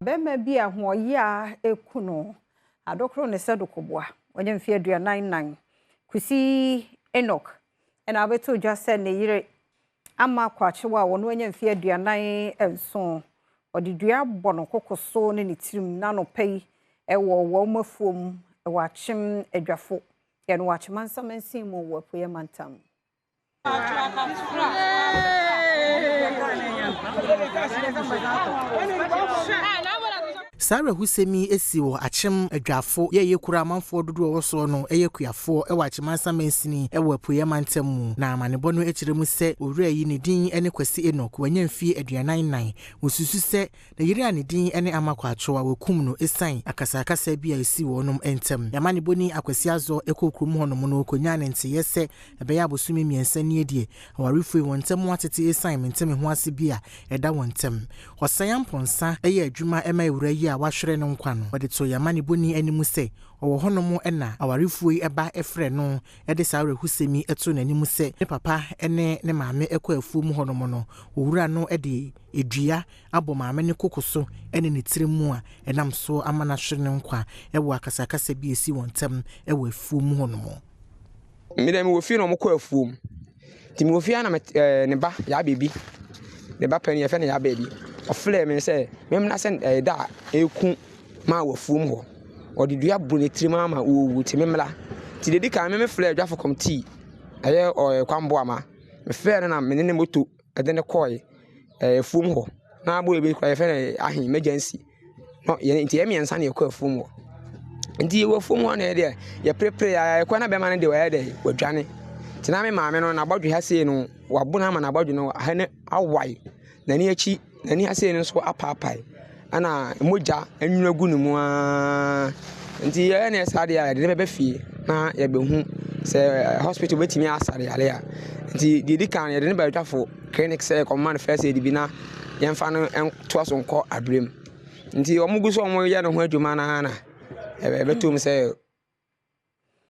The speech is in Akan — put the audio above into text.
Bema bi a hoye a ekuno adokro ne sedokoboa onye mfie 99 kusi Enoch ena abeto dwa se ne yire ama kwachewa wono onye mfie 49 odidua bono kokoso ne tirim na no pei ewo wo mafuom ewa chim adwafo ye no wachimansa mansin mo wo poye mantam Sarah Husemi esi wo achem adwafo ye kura amanfo dodo wo so no kuyafo e wachimansa mansini e wo apoye mantam na amanebo no ekiremu se owura yi ne din ene Kwasi Enoch wanya mfie 29 wosusu se na yiri ane din ene amakwacho wa kum no esan akasakasa bia esi wo nom entem yamanebo ni Akwasi Azo ekokrum honom no konya ne nteye se ebe ya bosumi miensa ni edie awarifo wontem watete esan mentem ho ase bia eda wontem hosan ponsa eye adwuma ema ewura yi a wahwere no nkwa no wode to yamane boni animu se owo honom ena awarifuo eba efre no ede Sarah Husemi eto nanimu se ne papa ene ne maame ekọ afuom honom no owura no ede edua abo maame ne kokoso ene ne tiremu a enam so amana hwere no nkwa ewo akasakasa bi esi wontem ewo afuom honom midem wo fi no mokọ afuom ti mi wo fi ana ne ba ya bebi ne ba pani efe ne ya bebi ofle me say memna sen da eku ma wafuom ho odidua bune tirima ma owu ti memla ti dedi kan me fle adwafo committee aye kwambo ama me fe na me ne moto ede ne koy fuom ho na agbo ebe kwa efe na ahin emergency no ye nti eme ensa na ekwa fuom ho nti wo fuom ho na de ye prepare ya kwa na be ma ne de wa de wadwane ti na me maame no na abodwe ha sei no wabuna ma na abodwe no ha ne awai na ni achi nani ase no so apapai ana moja anwuna gu numu a nti ye na sade ya de bebe fie na ye behu se hospital betimi asare yale ya nti didi kan ye de ne badwafo clinic se command first aid bi na ye mfa no entoaso nko abrem nti omugu so omo ye no ho adwuma na ebe betum se